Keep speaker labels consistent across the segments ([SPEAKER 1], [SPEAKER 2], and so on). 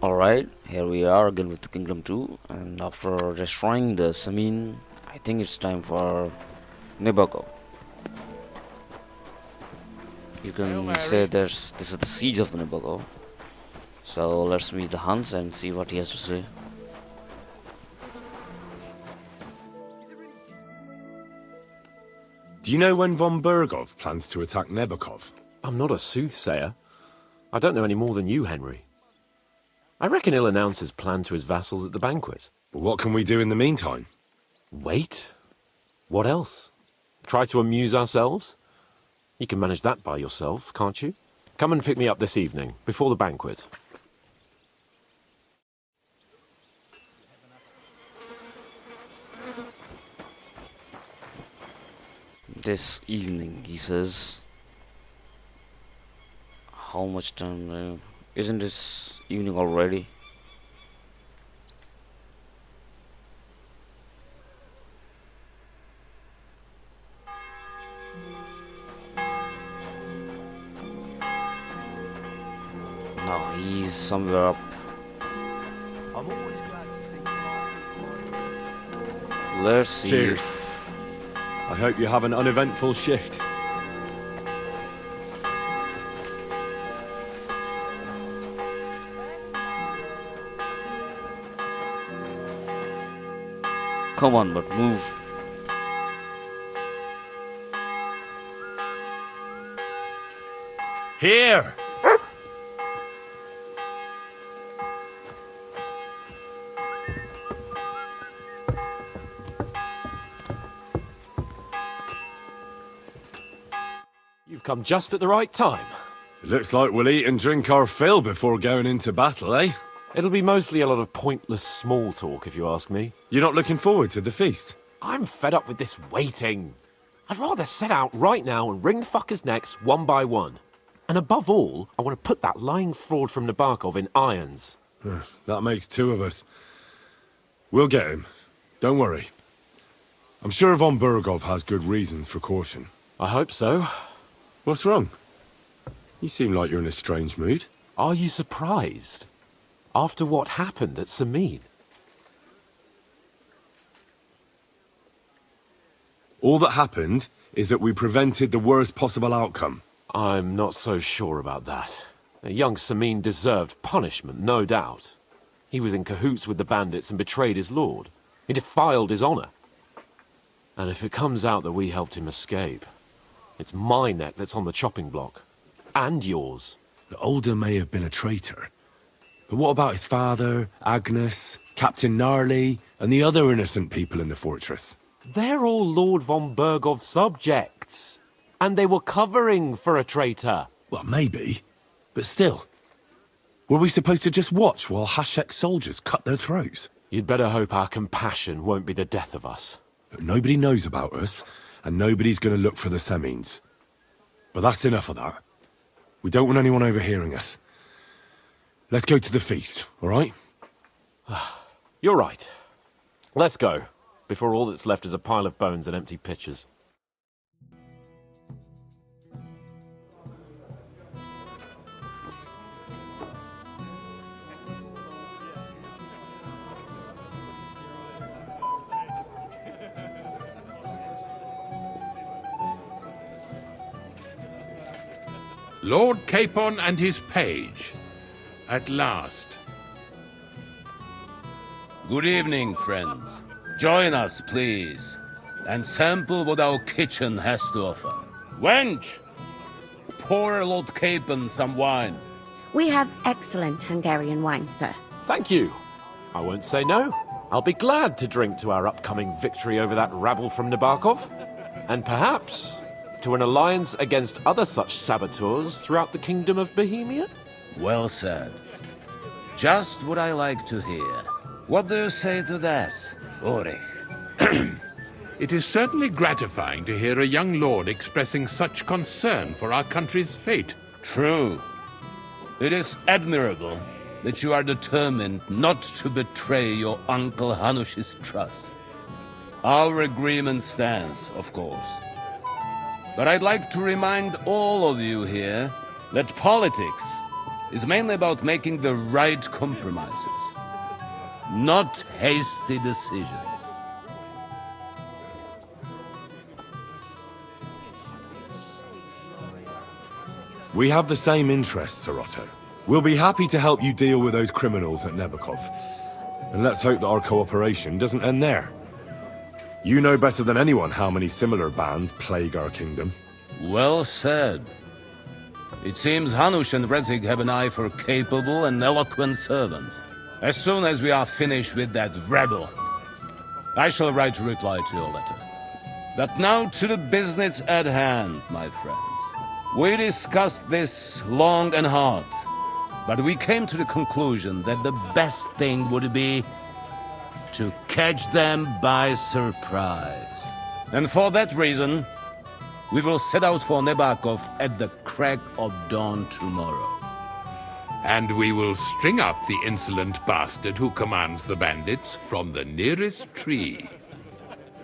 [SPEAKER 1] Alright, here we are again with the Kingdom 2, and after destroying the Samin, I think it's time for Nebakov. You can say this is the Siege of Nabakov. So let's meet the Huns and see what he has to say.
[SPEAKER 2] Do you know when von Bergow plans to attack Nebakov?
[SPEAKER 3] I'm not a soothsayer. I don't know any more than you, Henry. I reckon he'll announce his plan to his vassals at the banquet.
[SPEAKER 2] Well, what can we do in the meantime?
[SPEAKER 3] Wait? What else? Try to amuse ourselves? You can manage that by yourself, can't you? Come and pick me up this evening, before the banquet.
[SPEAKER 1] This evening, he says. How much time? Isn't this evening already? No, he's somewhere up.
[SPEAKER 4] I'm always glad to see you.
[SPEAKER 1] Let's see.
[SPEAKER 2] Cheers. I hope you have an uneventful shift.
[SPEAKER 1] Come on, but move.
[SPEAKER 2] Here!
[SPEAKER 3] You've come just at the right time.
[SPEAKER 2] It looks like we'll eat and drink our fill before going into battle, eh?
[SPEAKER 3] It'll be mostly a lot of pointless small talk, if you ask me.
[SPEAKER 2] You're not looking forward to the feast?
[SPEAKER 3] I'm fed up with this waiting. I'd rather set out right now and wring fuckers' necks one by one. And above all, I want to put that lying fraud from Nabakov in irons.
[SPEAKER 2] That makes two of us. We'll get him. Don't worry. I'm sure von Bergow has good reasons for caution.
[SPEAKER 3] I hope so.
[SPEAKER 2] What's wrong? You seem like you're in a strange mood.
[SPEAKER 3] Are you surprised? After what happened at Samin?
[SPEAKER 2] All that happened is that we prevented the worst possible outcome.
[SPEAKER 3] I'm not so sure about that. Young Samin deserved punishment, no doubt. He was in cahoots with the bandits and betrayed his lord. He defiled his honor. And if it comes out that we helped him escape, it's my neck that's on the chopping block. And yours.
[SPEAKER 2] Alder may have been a traitor. But what about his father, Agnes, Captain Gnarly, and the other innocent people in the fortress?
[SPEAKER 3] They're all Lord von Bergow subjects. And they were covering for a traitor.
[SPEAKER 2] Well, maybe. But still. Were we supposed to just watch while Hashek's soldiers cut their throats?
[SPEAKER 3] You'd better hope our compassion won't be the death of us.
[SPEAKER 2] But nobody knows about us, and nobody's going to look for the Semines. But that's enough of that. We don't want anyone overhearing us. Let's go to the feast, all right?
[SPEAKER 3] You're right. Let's go, before all that's left is a pile of bones and empty pitchers.
[SPEAKER 5] Lord Capon and his page. At last.
[SPEAKER 6] Good evening, friends. Join us, please, and sample what our kitchen has to offer. Wench! Pour Lord Capon some wine.
[SPEAKER 7] We have excellent Hungarian wine, sir.
[SPEAKER 3] Thank you. I won't say no. I'll be glad to drink to our upcoming victory over that rabble from Nabakov. And perhaps to an alliance against other such saboteurs throughout the Kingdom of Bohemia?
[SPEAKER 6] Well said. Just what I like to hear. What do you say to that, Ulrich?
[SPEAKER 5] It is certainly gratifying to hear a young lord expressing such concern for our country's fate.
[SPEAKER 6] True. It is admirable that you are determined not to betray your Uncle Hanush's trust. Our agreement stands, of course. But I'd like to remind all of you here that politics is mainly about making the right compromises, not hasty decisions.
[SPEAKER 2] We have the same interests, Sir Otto. We'll be happy to help you deal with those criminals at Nebakov. And let's hope that our cooperation doesn't end there. You know better than anyone how many similar bands plague our kingdom.
[SPEAKER 6] Well said. It seems Hanush and Rezig have an eye for capable and eloquent servants. As soon as we are finished with that rebel, I shall write a reply to your letter. But now to the business at hand, my friends. We discussed this long and hard, but we came to the conclusion that the best thing would be to catch them by surprise. And for that reason, we will set out for Nebakov at the crack of dawn tomorrow.
[SPEAKER 5] And we will string up the insolent bastard who commands the bandits from the nearest tree.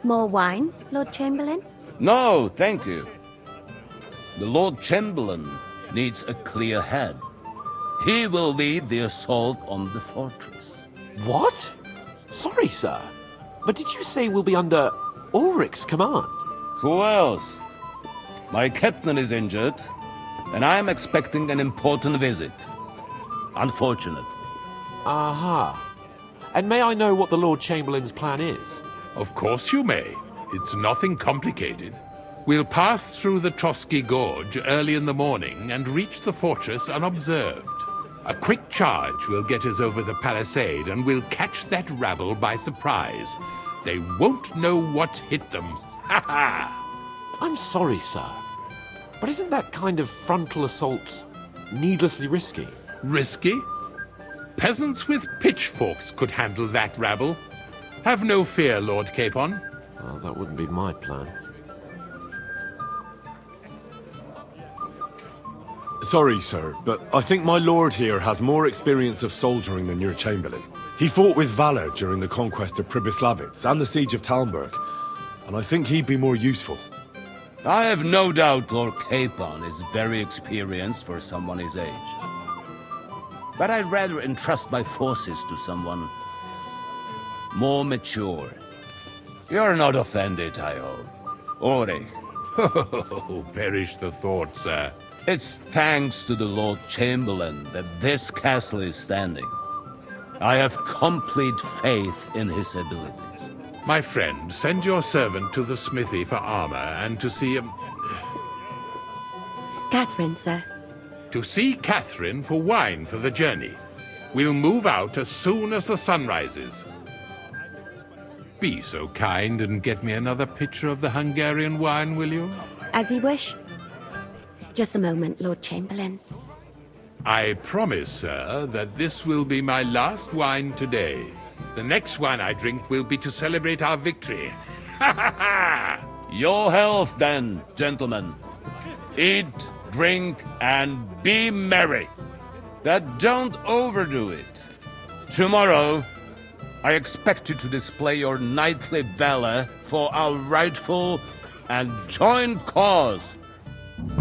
[SPEAKER 7] More wine, Lord Chamberlain?
[SPEAKER 6] No, thank you. The Lord Chamberlain needs a clear head. He will lead the assault on the fortress.
[SPEAKER 3] What? Sorry, sir. But did you say we'll be under Ulrich's command?
[SPEAKER 6] Who else? My captain is injured, and I am expecting an important visit. Unfortunate.
[SPEAKER 3] Aha. And may I know what the Lord Chamberlain's plan is?
[SPEAKER 5] Of course you may. It's nothing complicated. We'll pass through the Trotsky Gorge early in the morning and reach the fortress unobserved. A quick charge will get us over the palisade and we'll catch that rabble by surprise. They won't know what hit them. Ha ha!
[SPEAKER 3] I'm sorry, sir. But isn't that kind of frontal assault needlessly risky?
[SPEAKER 5] Risky? Peasants with pitchforks could handle that rabble. Have no fear, Lord Capon.
[SPEAKER 3] Well, that wouldn't be my plan.
[SPEAKER 2] Sorry, sir, but I think my lord here has more experience of soldiering than your Chamberlain. He fought with valor during the conquest of Pribyslavitz and the siege of Talmberg, and I think he'd be more useful.
[SPEAKER 6] I have no doubt Lord Capon is very experienced for someone his age. But I'd rather entrust my forces to someone more mature. You're not offended, I hope. Ulrich.
[SPEAKER 5] Oh, perish the thought, sir.
[SPEAKER 6] It's thanks to the Lord Chamberlain that this castle is standing. I have complete faith in his abilities.
[SPEAKER 5] My friend, send your servant to the smithy for armor and to see
[SPEAKER 7] Catherine, sir.
[SPEAKER 5] To see Catherine for wine for the journey. We'll move out as soon as the sun rises. Be so kind and get me another pitcher of the Hungarian wine, will you?
[SPEAKER 7] As you wish. Just a moment, Lord Chamberlain.
[SPEAKER 5] I promise, sir, that this will be my last wine today. The next wine I drink will be to celebrate our victory. Ha ha ha!
[SPEAKER 6] Your health, then, gentlemen. Eat, drink, and be merry. But don't overdo it. Tomorrow, I expect you to display your knightly valor for our rightful and joint cause.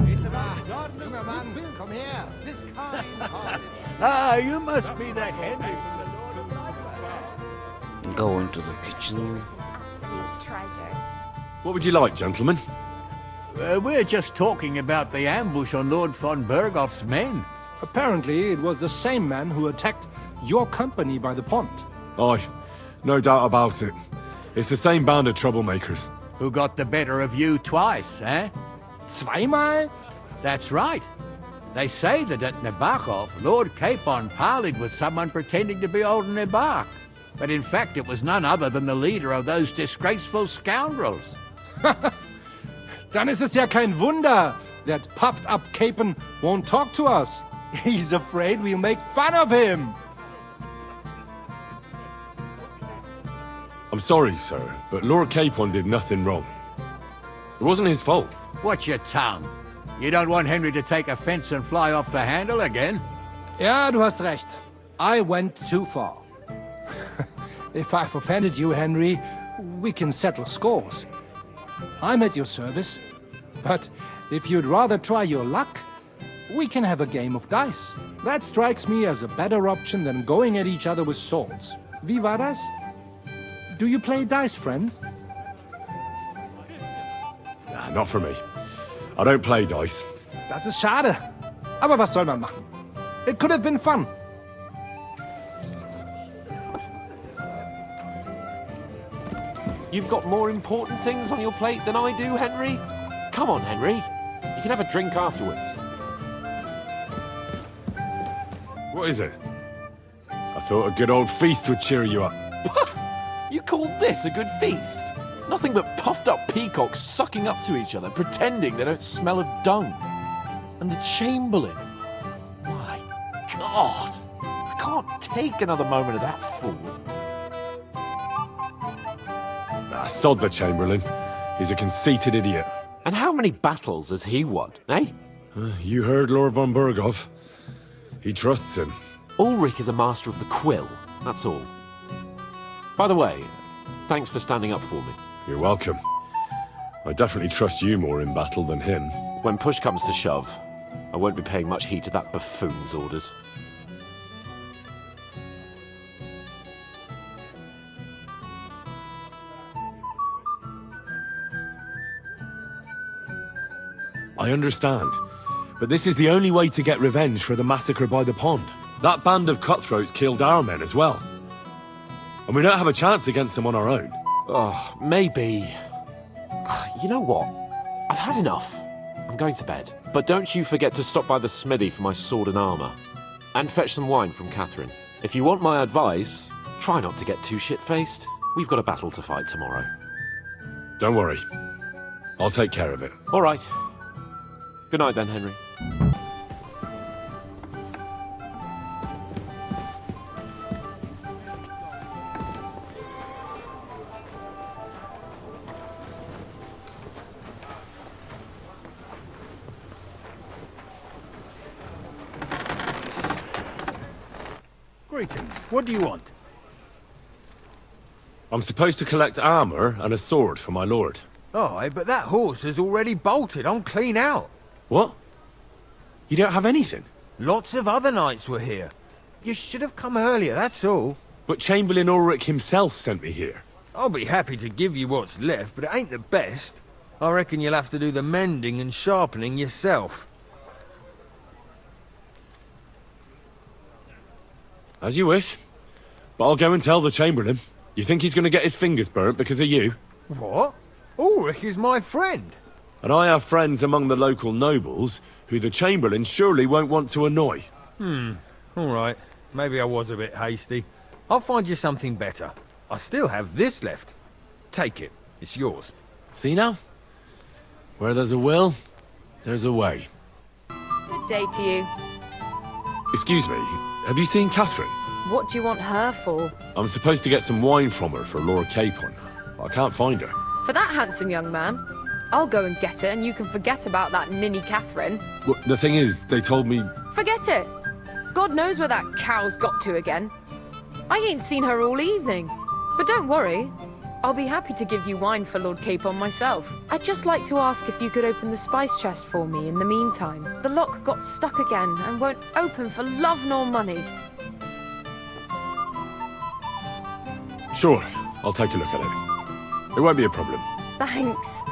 [SPEAKER 4] It's about God, Mr. Man. Come here. This kind-hearted.
[SPEAKER 8] Ah, you must be the Hendrix, the Lord of Light.
[SPEAKER 1] Go into the kitchen.
[SPEAKER 7] Treasure.
[SPEAKER 2] What would you like, gentlemen?
[SPEAKER 8] We're just talking about the ambush on Lord von Bergow's men.
[SPEAKER 9] Apparently, it was the same man who attacked your company by the pond.
[SPEAKER 2] Aye, no doubt about it. It's the same band of troublemakers.
[SPEAKER 8] Who got the better of you twice, eh?
[SPEAKER 9] Zweimal?
[SPEAKER 8] That's right. They say that at Nebakov, Lord Capon parleyed with someone pretending to be old Nebak. But in fact, it was none other than the leader of those disgraceful scoundrels.
[SPEAKER 9] Dann ist es ja kein Wunder that puffed-up Capon won't talk to us. He's afraid we'll make fun of him.
[SPEAKER 2] I'm sorry, sir, but Lord Capon did nothing wrong. It wasn't his fault.
[SPEAKER 8] Watch your tongue. You don't want Henry to take offense and fly off the handle again?
[SPEAKER 9] Ja, du hast recht. I went too far. If I've offended you, Henry, we can settle scores. I'm at your service. But if you'd rather try your luck, We can have a game of dice. That strikes me as a better option than going at each other with swords. Wie war das? Do you play dice, friend?
[SPEAKER 2] Nah, not for me. I don't play dice.
[SPEAKER 9] Das ist schade. Aber was soll man machen? It could have been fun.
[SPEAKER 3] You've got more important things on your plate than I do, Henry? Come on, Henry. You can have a drink afterwards.
[SPEAKER 2] What is it? I thought a good old feast would cheer you up.
[SPEAKER 3] You call this a good feast? Nothing but puffed up peacocks sucking up to each other, pretending they don't smell of dung. And the Chamberlain. My God. I can't take another moment of that fool.
[SPEAKER 2] Ah, sod the Chamberlain. He's a conceited idiot.
[SPEAKER 3] And how many battles has he won, eh?
[SPEAKER 2] You heard Lord von Bergow. He trusts him.
[SPEAKER 3] Ulrich is a master of the quill, that's all. By the way, thanks for standing up for me.
[SPEAKER 2] You're welcome. I definitely trust you more in battle than him.
[SPEAKER 3] When push comes to shove, I won't be paying much heed to that buffoon's orders.
[SPEAKER 2] I understand. But this is the only way to get revenge for the massacre by the pond. That band of cutthroats killed our men as well. And we don't have a chance against them on our own.
[SPEAKER 3] Oh, maybe. You know what? I've had enough. I'm going to bed. But don't you forget to stop by the smithy for my sword and armour. And fetch some wine from Catherine. If you want my advice, try not to get too shit-faced. We've got a battle to fight tomorrow.
[SPEAKER 2] Don't worry. I'll take care of it.
[SPEAKER 3] All right. Good night then, Henry.
[SPEAKER 4] Greetings. What do you want?
[SPEAKER 2] I'm supposed to collect armour and a sword for my lord.
[SPEAKER 4] Oh, but that horse has already bolted. I'm clean out.
[SPEAKER 2] What? You don't have anything?
[SPEAKER 4] Lots of other knights were here. You should have come earlier, that's all.
[SPEAKER 2] But Chamberlain Ulrich himself sent me here.
[SPEAKER 4] I'll be happy to give you what's left, but it ain't the best. I reckon you'll have to do the mending and sharpening yourself.
[SPEAKER 2] As you wish. But I'll go and tell the Chamberlain. You think he's going to get his fingers burnt because of you?
[SPEAKER 4] What? Ulrich is my friend.
[SPEAKER 2] And I have friends among the local nobles who the Chamberlain surely won't want to annoy.
[SPEAKER 4] All right. Maybe I was a bit hasty. I'll find you something better. I still have this left. Take it. It's yours.
[SPEAKER 2] See now? Where there's a will, there's a way.
[SPEAKER 10] Good day to you.
[SPEAKER 2] Excuse me, have you seen Catherine?
[SPEAKER 10] What do you want her for?
[SPEAKER 2] I'm supposed to get some wine from her for Lord Capon. I can't find her.
[SPEAKER 10] For that handsome young man? I'll go and get it, and you can forget about that ninny Catherine.
[SPEAKER 2] Well, the thing is, they told me...
[SPEAKER 10] Forget it! God knows where that cow's got to again. I ain't seen her all evening. But don't worry, I'll be happy to give you wine for Lord Capon myself. I'd just like to ask if you could open the spice chest for me in the meantime. The lock got stuck again and won't open for love nor money.
[SPEAKER 2] Sure, I'll take a look at it. It won't be a problem.
[SPEAKER 10] Thanks.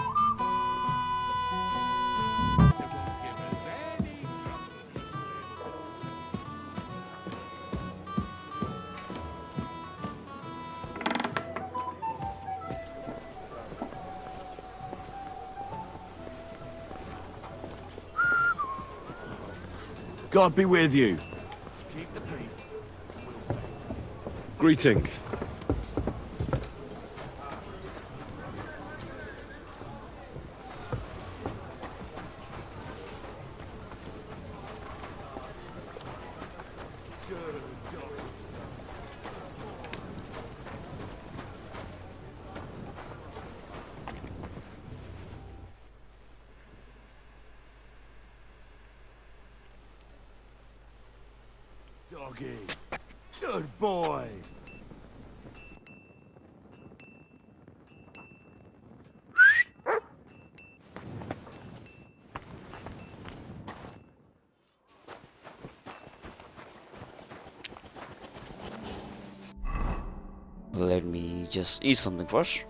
[SPEAKER 11] God be with you.
[SPEAKER 2] Greetings.
[SPEAKER 11] Doggy. Good boy.
[SPEAKER 1] Let me just eat something first.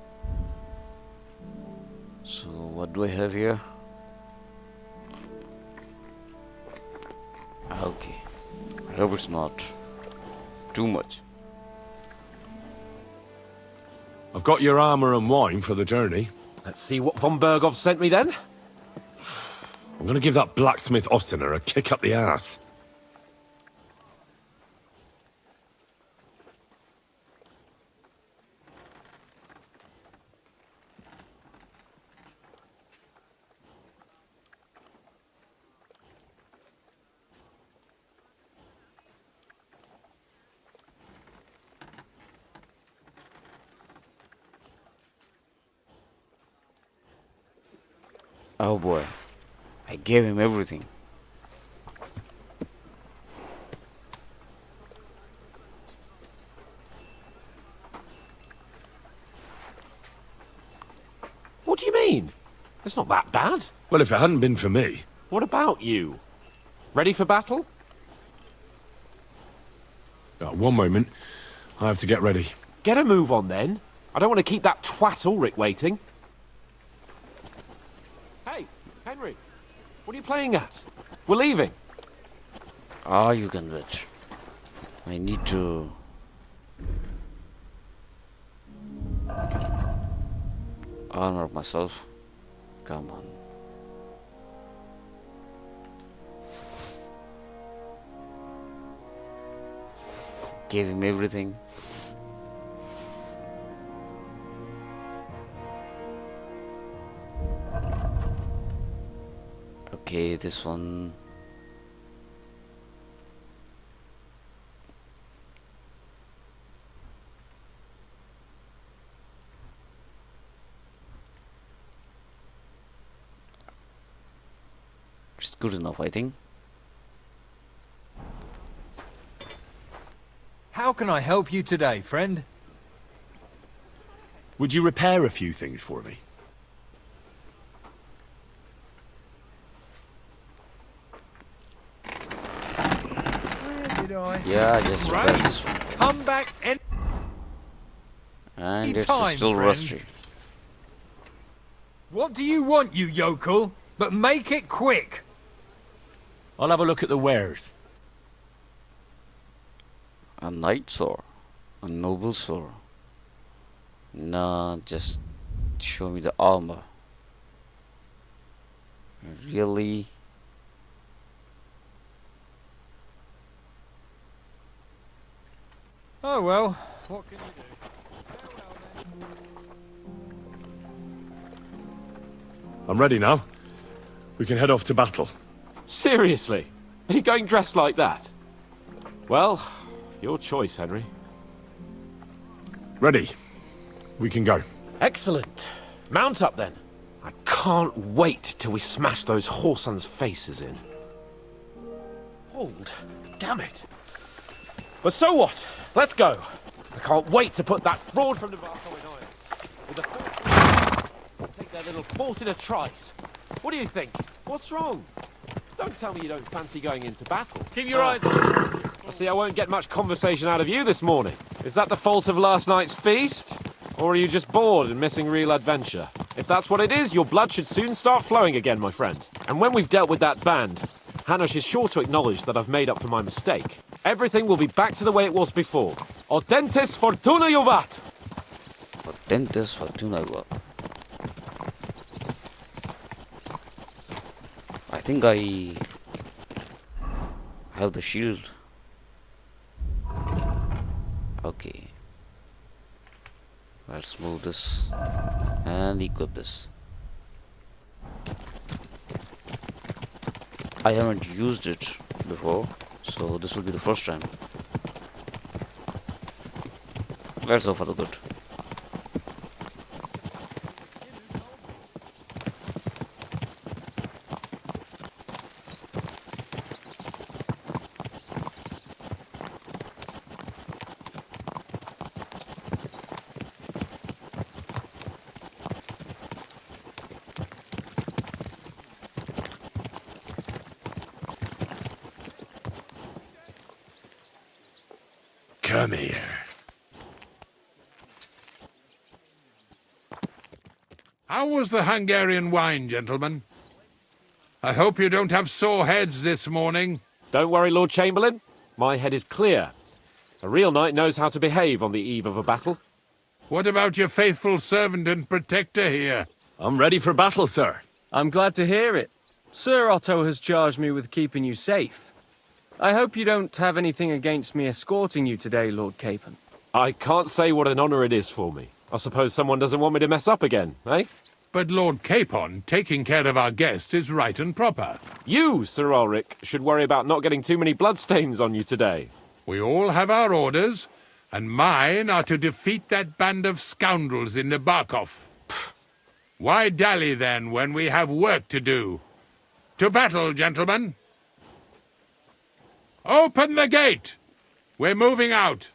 [SPEAKER 1] So what do I have here? Okay, I hope it's not too much.
[SPEAKER 2] I've got your armour and wine for the journey.
[SPEAKER 3] Let's see what von Bergow sent me then.
[SPEAKER 2] I'm gonna give that blacksmith Ostener a kick up the ass.
[SPEAKER 1] Oh boy, I gave him everything.
[SPEAKER 3] What do you mean? It's not that bad.
[SPEAKER 2] Well, if it hadn't been for me...
[SPEAKER 3] What about you? Ready for battle?
[SPEAKER 2] One moment. I have to get ready.
[SPEAKER 3] Get a move on then. I don't want to keep that twat Ulrich waiting. Hey, Henry. What are you playing at? We're leaving.
[SPEAKER 1] Ah, you can bet. I need to... armor myself. Come on. Gave him everything. Okay, this one. It's good enough, I think.
[SPEAKER 4] How can I help you today, friend?
[SPEAKER 2] Would you repair a few things for me?
[SPEAKER 4] Where did I?
[SPEAKER 1] Yeah, just
[SPEAKER 4] Right.
[SPEAKER 1] repair this one.
[SPEAKER 4] Come back any
[SPEAKER 1] And it's
[SPEAKER 4] time,
[SPEAKER 1] still
[SPEAKER 4] friend.
[SPEAKER 1] rusty.
[SPEAKER 4] What do you want, you yokel? But make it quick.
[SPEAKER 2] I'll have a look at the wares.
[SPEAKER 1] A knight sword, a noble sword. Nah, just show me the armor. Really?
[SPEAKER 4] Oh well, what can you do?
[SPEAKER 2] I'm ready now. We can head off to battle.
[SPEAKER 3] Seriously? Are you going dressed like that? Well, your choice, Henry.
[SPEAKER 2] Ready. We can go.
[SPEAKER 3] Excellent. Mount up then. I can't wait till we smash those whoresons' faces in. Hold. Damn it. But so what? Let's go. I can't wait to put that fraud from Nebakov in irons. With the take their little fort in a trice. What do you think? What's wrong? Don't tell me you don't fancy going into battle. Keep your eyes on. I see I won't get much conversation out of you this morning. Is that the fault of last night's feast? Or are you just bored and missing real adventure? If that's what it is, your blood should soon start flowing again, my friend. And when we've dealt with that band, Hanush is sure to acknowledge that I've made up for my mistake. Everything will be back to the way it was before. Audentis fortuna juvat!
[SPEAKER 1] Audentis fortuna juvat. I think I have the shield. Okay. Let's move this and equip this. I haven't used it before, so this will be the first time. Let's go for the good.
[SPEAKER 2] Come here.
[SPEAKER 5] How was the Hungarian wine, gentlemen? I hope you don't have sore heads this morning.
[SPEAKER 3] Don't worry, Lord Chamberlain. My head is clear. A real knight knows how to behave on the eve of a battle.
[SPEAKER 5] What about your faithful servant and protector here?
[SPEAKER 12] I'm ready for battle, sir.
[SPEAKER 13] I'm glad to hear it. Sir Otto has charged me with keeping you safe. I hope you don't have anything against me escorting you today, Lord Capon.
[SPEAKER 3] I can't say what an honor it is for me. I suppose someone doesn't want me to mess up again, eh?
[SPEAKER 5] But Lord Capon, taking care of our guest is right and proper.
[SPEAKER 3] You, Sir Ulrich, should worry about not getting too many bloodstains on you today.
[SPEAKER 5] We all have our orders, and mine are to defeat that band of scoundrels in Nebakov. Why dally, then, when we have work to do? To battle, gentlemen! Open the gate! We're moving out!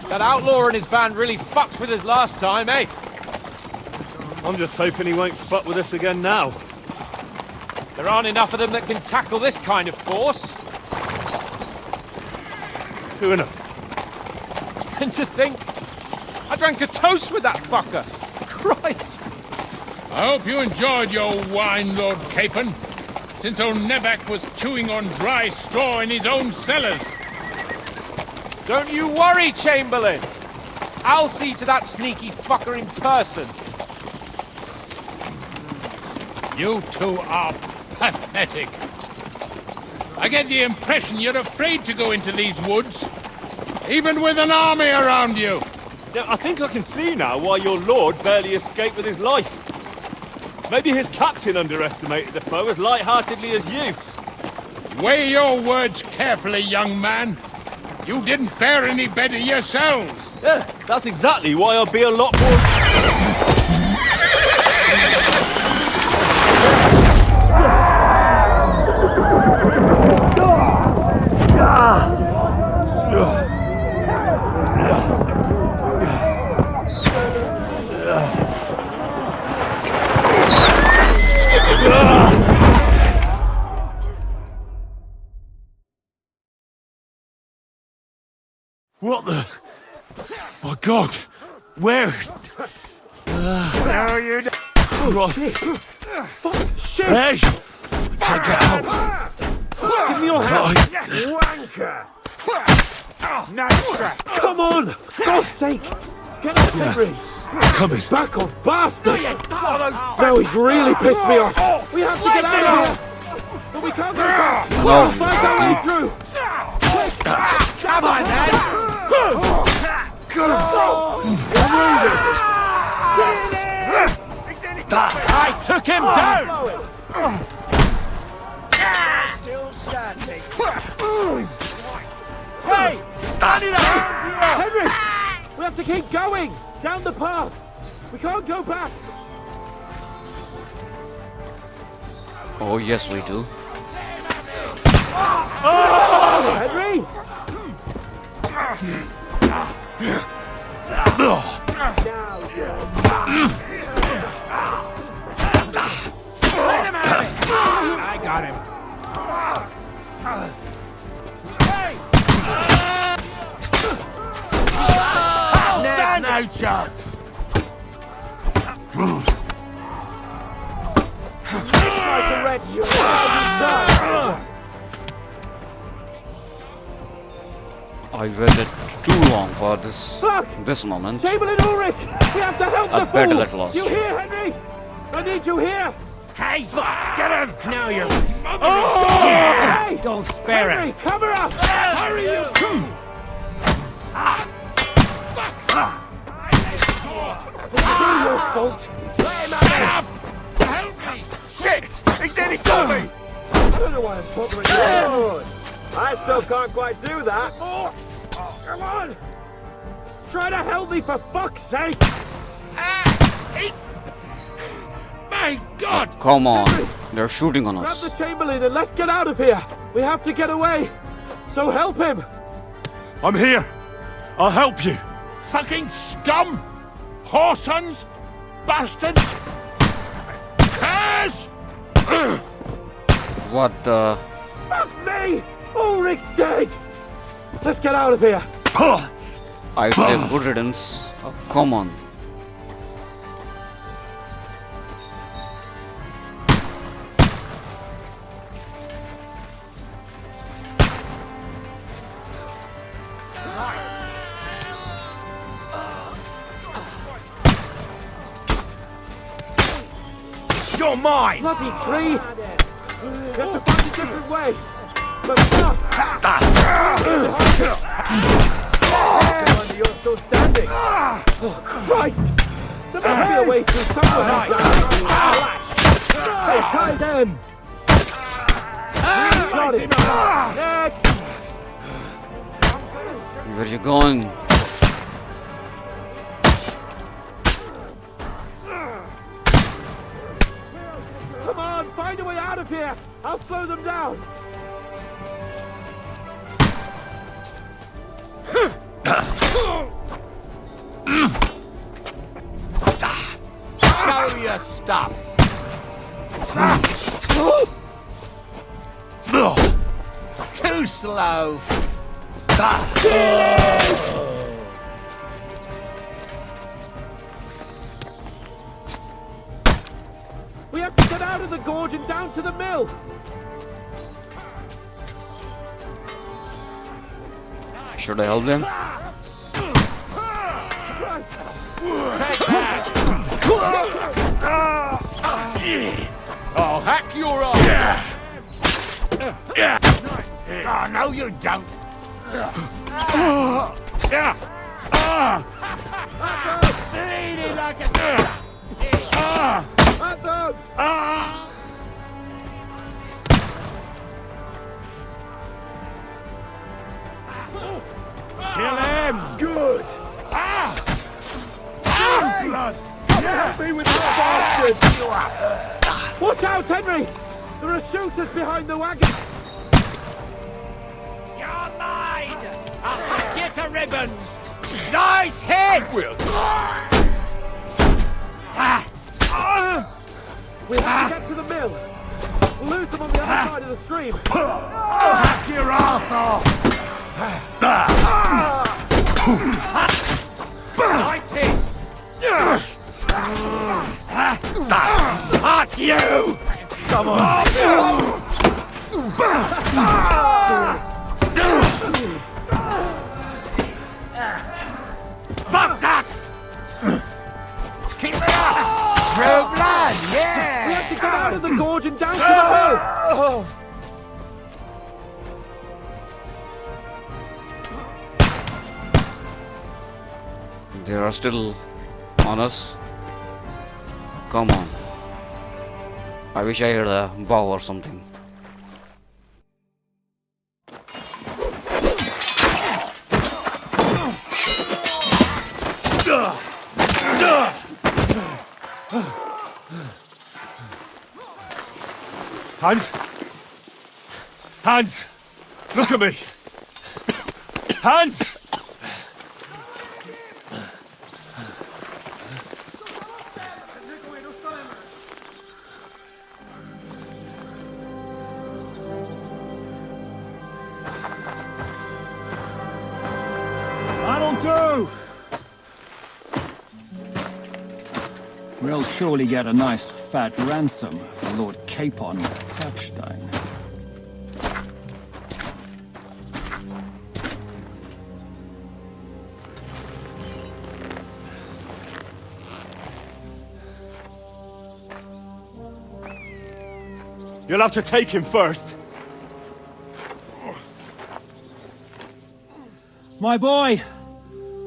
[SPEAKER 14] That outlaw and his band really fucked with us last time, eh?
[SPEAKER 12] I'm just hoping he won't fuck with us again now.
[SPEAKER 14] There aren't enough of them that can tackle this kind of force.
[SPEAKER 12] True enough.
[SPEAKER 14] And to think, I drank a toast with that fucker. Christ!
[SPEAKER 5] I hope you enjoyed your wine, Lord Capon, since old Nebak was chewing on dry straw in his own cellars.
[SPEAKER 14] Don't you worry, Chamberlain. I'll see to that sneaky fucker in person.
[SPEAKER 5] You two are pathetic. I get the impression you're afraid to go into these woods, even with an army around you.
[SPEAKER 12] Yeah, I think I can see now why your lord barely escaped with his life. Maybe his captain underestimated the foe as light-heartedly as you.
[SPEAKER 5] Weigh your words carefully, young man. You didn't fare any better yourselves.
[SPEAKER 12] Yeah, that's exactly why I'll be a lot more...
[SPEAKER 11] What the... My God! Where?
[SPEAKER 12] No, you don't...
[SPEAKER 11] Shit! Hey! Can't get out!
[SPEAKER 12] Give me your hand!
[SPEAKER 11] Wanker!
[SPEAKER 12] Nice. Come on! God's sake! Get off the bridge!
[SPEAKER 11] Coming!
[SPEAKER 12] Back off, bastard! Now he's really pissed me off! We have to get out of here! But we can't go back! We'll find our way through!
[SPEAKER 8] Come on, then!
[SPEAKER 12] I took him down!
[SPEAKER 8] Still standing.
[SPEAKER 12] Hey! Henry! We have to keep going! Down the path! We can't go back!
[SPEAKER 1] Oh, yes, we do.
[SPEAKER 12] Henry!
[SPEAKER 14] I got him. Stand no chance.
[SPEAKER 12] Try to red you.
[SPEAKER 1] I waited too long for this moment.
[SPEAKER 12] Chamberlain Ulrich! We have to help
[SPEAKER 1] I
[SPEAKER 12] the
[SPEAKER 1] better
[SPEAKER 12] fool!
[SPEAKER 1] get lost.
[SPEAKER 12] You here, Henry? I need you here!
[SPEAKER 14] Hey, get him! Now you're...
[SPEAKER 12] Hey!
[SPEAKER 14] Don't spare
[SPEAKER 12] Henry,
[SPEAKER 14] him!
[SPEAKER 12] cover up!
[SPEAKER 14] Hurry, you...
[SPEAKER 12] Your fault.
[SPEAKER 14] Help me! Shit! He's nearly got me!
[SPEAKER 12] I don't know why I'm bothering you. I still can't quite do that. Come on! Try to help me for fuck's sake!
[SPEAKER 14] My God!
[SPEAKER 1] Come on, they're shooting on
[SPEAKER 12] Grab
[SPEAKER 1] us.
[SPEAKER 12] the Chamberlain and let's get out of here. We have to get away. So help him.
[SPEAKER 11] I'm here. I'll help you.
[SPEAKER 14] Fucking scum! Whoresons! Bastards! Curs!
[SPEAKER 1] What the?
[SPEAKER 12] Fuck me! Ulrich's dead! Let's get out of here.
[SPEAKER 1] I say good riddance. Oh, come on.
[SPEAKER 11] You're mine!
[SPEAKER 12] Bloody tree! You have to find a different way. But you're still standing. Oh, Christ! There must be a way through somewhere. Hey, try again. Got it. Next.
[SPEAKER 1] Where are you going?
[SPEAKER 12] Come on, find a way out of here. I'll slow them down.
[SPEAKER 8] Show your stuff. Too slow.
[SPEAKER 12] We have to get out of the gorge and down to the mill.
[SPEAKER 1] Should I help them?
[SPEAKER 14] I'll hack your arm!
[SPEAKER 8] Oh, no, you don't. Bleeding like a...
[SPEAKER 14] Kill him!
[SPEAKER 12] Good.
[SPEAKER 14] Blood!
[SPEAKER 12] Help me with that bastard! Watch out, Henry! There are shooters behind the wagon.
[SPEAKER 14] You're mine! I'll hack you to ribbons! Nice hit!
[SPEAKER 12] We have to get to the mill. We'll lose them on the other side of the stream.
[SPEAKER 14] Hack your ass off! Nice hit! Fuck you! Come on! Fuck that! Keep me up!
[SPEAKER 8] True blood, yeah!
[SPEAKER 12] We have to get out of the gorge and down to the mill.
[SPEAKER 1] They are still on us. Come on. I wish I heard a bow or something.
[SPEAKER 11] Hans? Hans! Look at me! Hands!
[SPEAKER 15] That'll do! We'll surely get a nice fat ransom for Lord Capon Kirkstein.
[SPEAKER 11] You'll have to take him first.
[SPEAKER 15] My boy,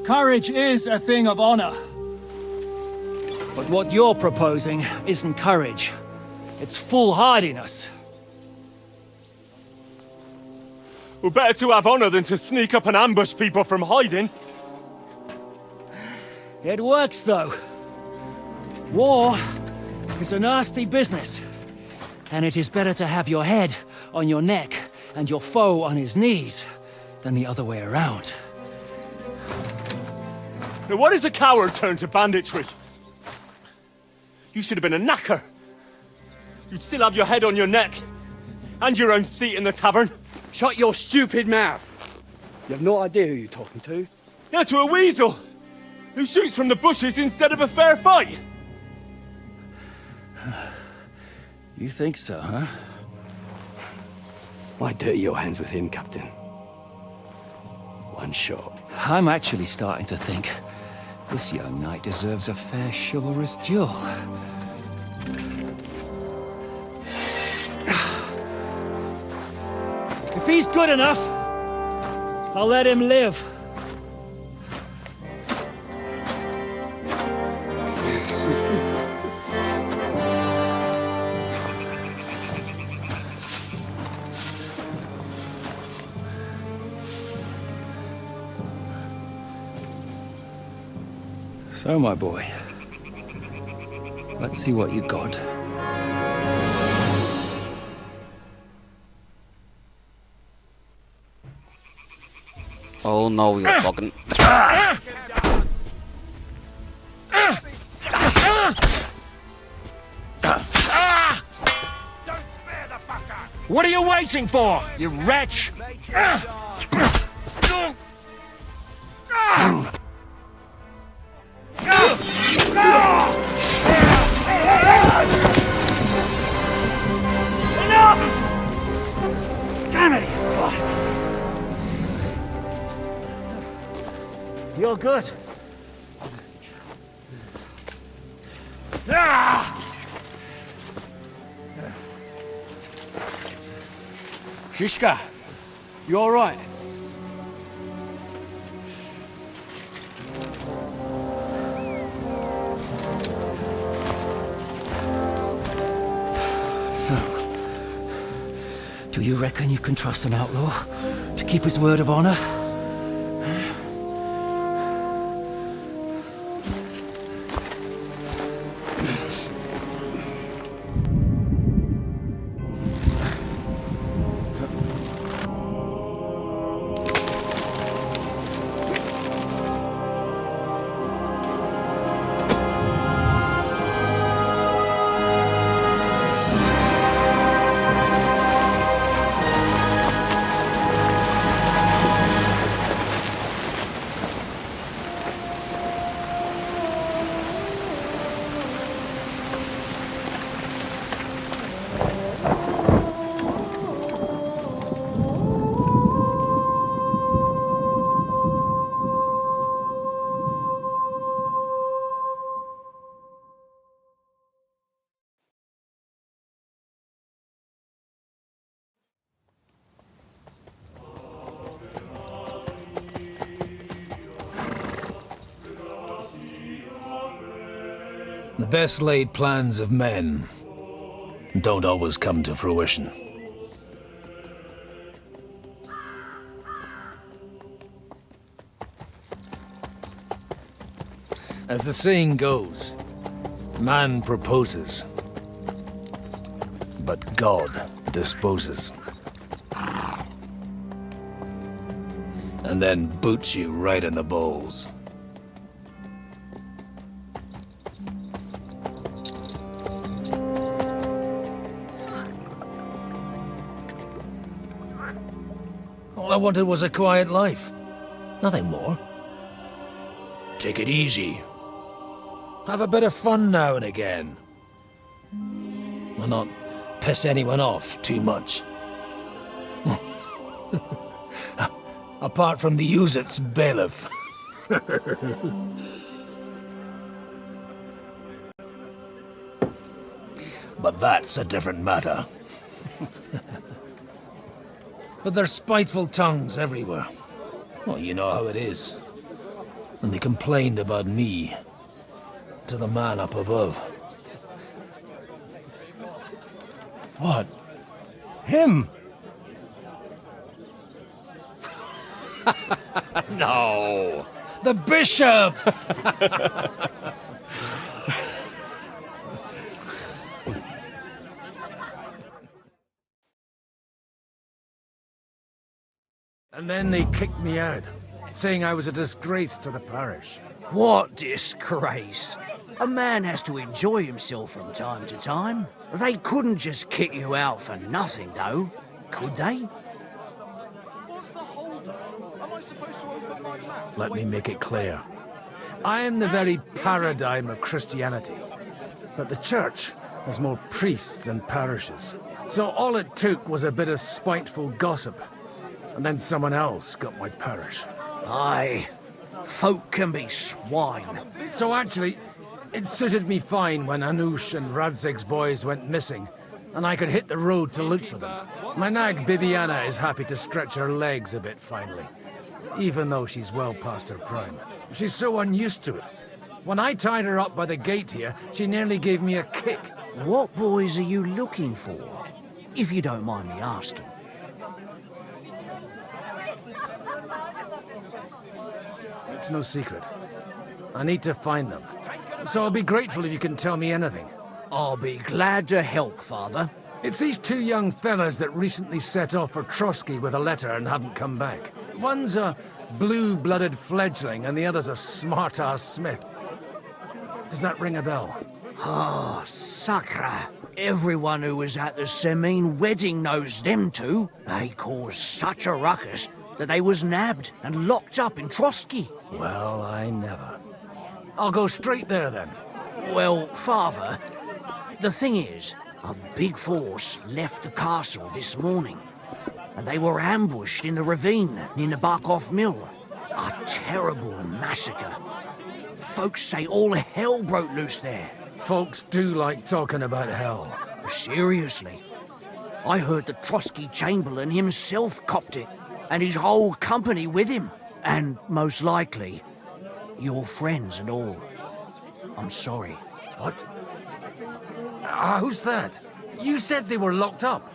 [SPEAKER 15] courage is a thing of honor. But what you're proposing isn't courage. It's foolhardiness.
[SPEAKER 12] Well, better to have honor than to sneak up and ambush people from hiding.
[SPEAKER 15] It works, though. War is a nasty business. And it is better to have your head on your neck and your foe on his knees than the other way around.
[SPEAKER 12] Now what is a coward turn to banditry? You should have been a knacker. You'd still have your head on your neck. And your own seat in the tavern.
[SPEAKER 16] Shut your stupid mouth. You have no idea who you're talking to.
[SPEAKER 12] Yeah, to a weasel. Who shoots from the bushes instead of a fair fight.
[SPEAKER 15] You think so, huh?
[SPEAKER 16] Why dirty your hands with him, Captain? One shot.
[SPEAKER 15] I'm actually starting to think this young knight deserves a fair chivalrous duel. If he's good enough, I'll let him live. So, my boy, let's see what you got.
[SPEAKER 1] Oh no, you fucking...
[SPEAKER 15] What are you waiting for, you wretch?
[SPEAKER 11] Enough!
[SPEAKER 15] Damn it, you bastard! You're good.
[SPEAKER 16] Shishka, you all right?
[SPEAKER 15] Do you reckon you can trust an outlaw to keep his word of honor?
[SPEAKER 17] The best laid plans of men don't always come to fruition. As the saying goes, man proposes, but God disposes. and then boots you right in the balls. All I wanted was a quiet life. Nothing more. Take it easy. Have a bit of fun now and again. Will not piss anyone off too much. Apart from the Uzit's bailiff. But that's a different matter. But there's spiteful tongues everywhere. Well, you know how it is. And they complained about me to the man up above.
[SPEAKER 11] What? Him?
[SPEAKER 17] No! The bishop!
[SPEAKER 4] And then they kicked me out, saying I was a disgrace to the parish.
[SPEAKER 15] What disgrace? A man has to enjoy himself from time to time. They couldn't just kick you out for nothing, though, could they?
[SPEAKER 4] Let me make it clear. I am the very paradigm of Christianity. But the church has more priests and parishes. So all it took was a bit of spiteful gossip. And then someone else got my parish.
[SPEAKER 15] Aye. Folk can be swine.
[SPEAKER 4] So actually, it suited me fine when Anush and Radzig's boys went missing, and I could hit the road to look for them. My nag Bibiana is happy to stretch her legs a bit finally, even though she's well past her prime. She's so unused to it. When I tied her up by the gate here, she nearly gave me a kick.
[SPEAKER 15] What boys are you looking for, if you don't mind me asking?
[SPEAKER 4] It's no secret. I need to find them. So I'll be grateful if you can tell me anything.
[SPEAKER 15] I'll be glad to help, Father.
[SPEAKER 4] It's these two young fellas that recently set off for Trotsky with a letter and haven't come back. One's a blue-blooded fledgling and the other's a smart-ass smith. Does that ring a bell?
[SPEAKER 15] Ah, Sakra. Everyone who was at the Semine wedding knows them two. They caused such a ruckus that they was nabbed and locked up in Trotsky.
[SPEAKER 4] Well, I never. I'll go straight there, then.
[SPEAKER 15] Well, Father, the thing is, a big force left the castle this morning, and they were ambushed in the ravine near Nebakov Mill. A terrible massacre. Folks say all hell broke loose there.
[SPEAKER 4] Folks do like talking about hell.
[SPEAKER 15] Seriously. I heard the Trotsky Chamberlain himself copped it, and his whole company with him. And most likely, your friends and all. I'm sorry.
[SPEAKER 4] What? Who's that? You said they were locked up.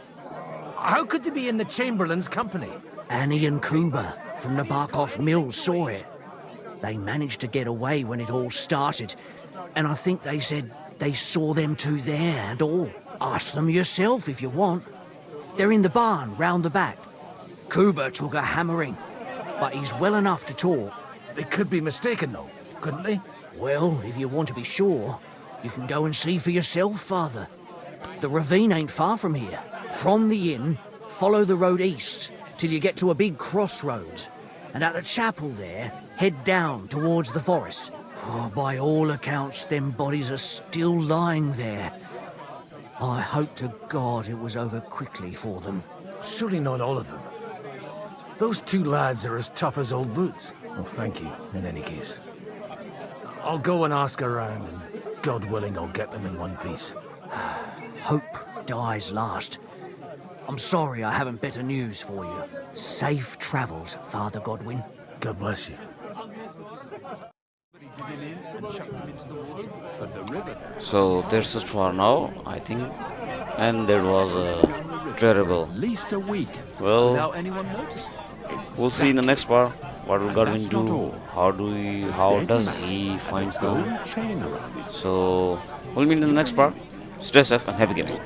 [SPEAKER 4] How could they be in the Chamberlain's company?
[SPEAKER 15] Annie and Kuba from Nebakov Mill saw it. They managed to get away when it all started, and I think they said they saw them two there and all. Ask them yourself if you want. They're in the barn round the back. Kuba took a hammering, but he's well enough to talk.
[SPEAKER 4] They could be mistaken, though, couldn't they?
[SPEAKER 15] Well, if you want to be sure, you can go and see for yourself, Father. The ravine ain't far from here. From the inn, follow the road east till you get to a big crossroads. And at the chapel there, head down towards the forest. Oh, by all accounts, them bodies are still lying there. I hope to God it was over quickly for them.
[SPEAKER 4] Surely not all of them. Those two lads are as tough as old boots. Well, thank you, in any case. I'll go and ask around, and God willing, I'll get them in one piece.
[SPEAKER 15] Hope dies last. I'm sorry I haven't better news for you. Safe travels, Father Godwin.
[SPEAKER 4] God bless you.
[SPEAKER 1] So that's it for now, I think. And that was terrible.
[SPEAKER 8] At least a week.
[SPEAKER 1] Well,
[SPEAKER 8] without anyone noticing.
[SPEAKER 1] we'll see in the next part. What will Godwin do? How does he find them? So we'll meet in the next part. Stay safe and happy gaming.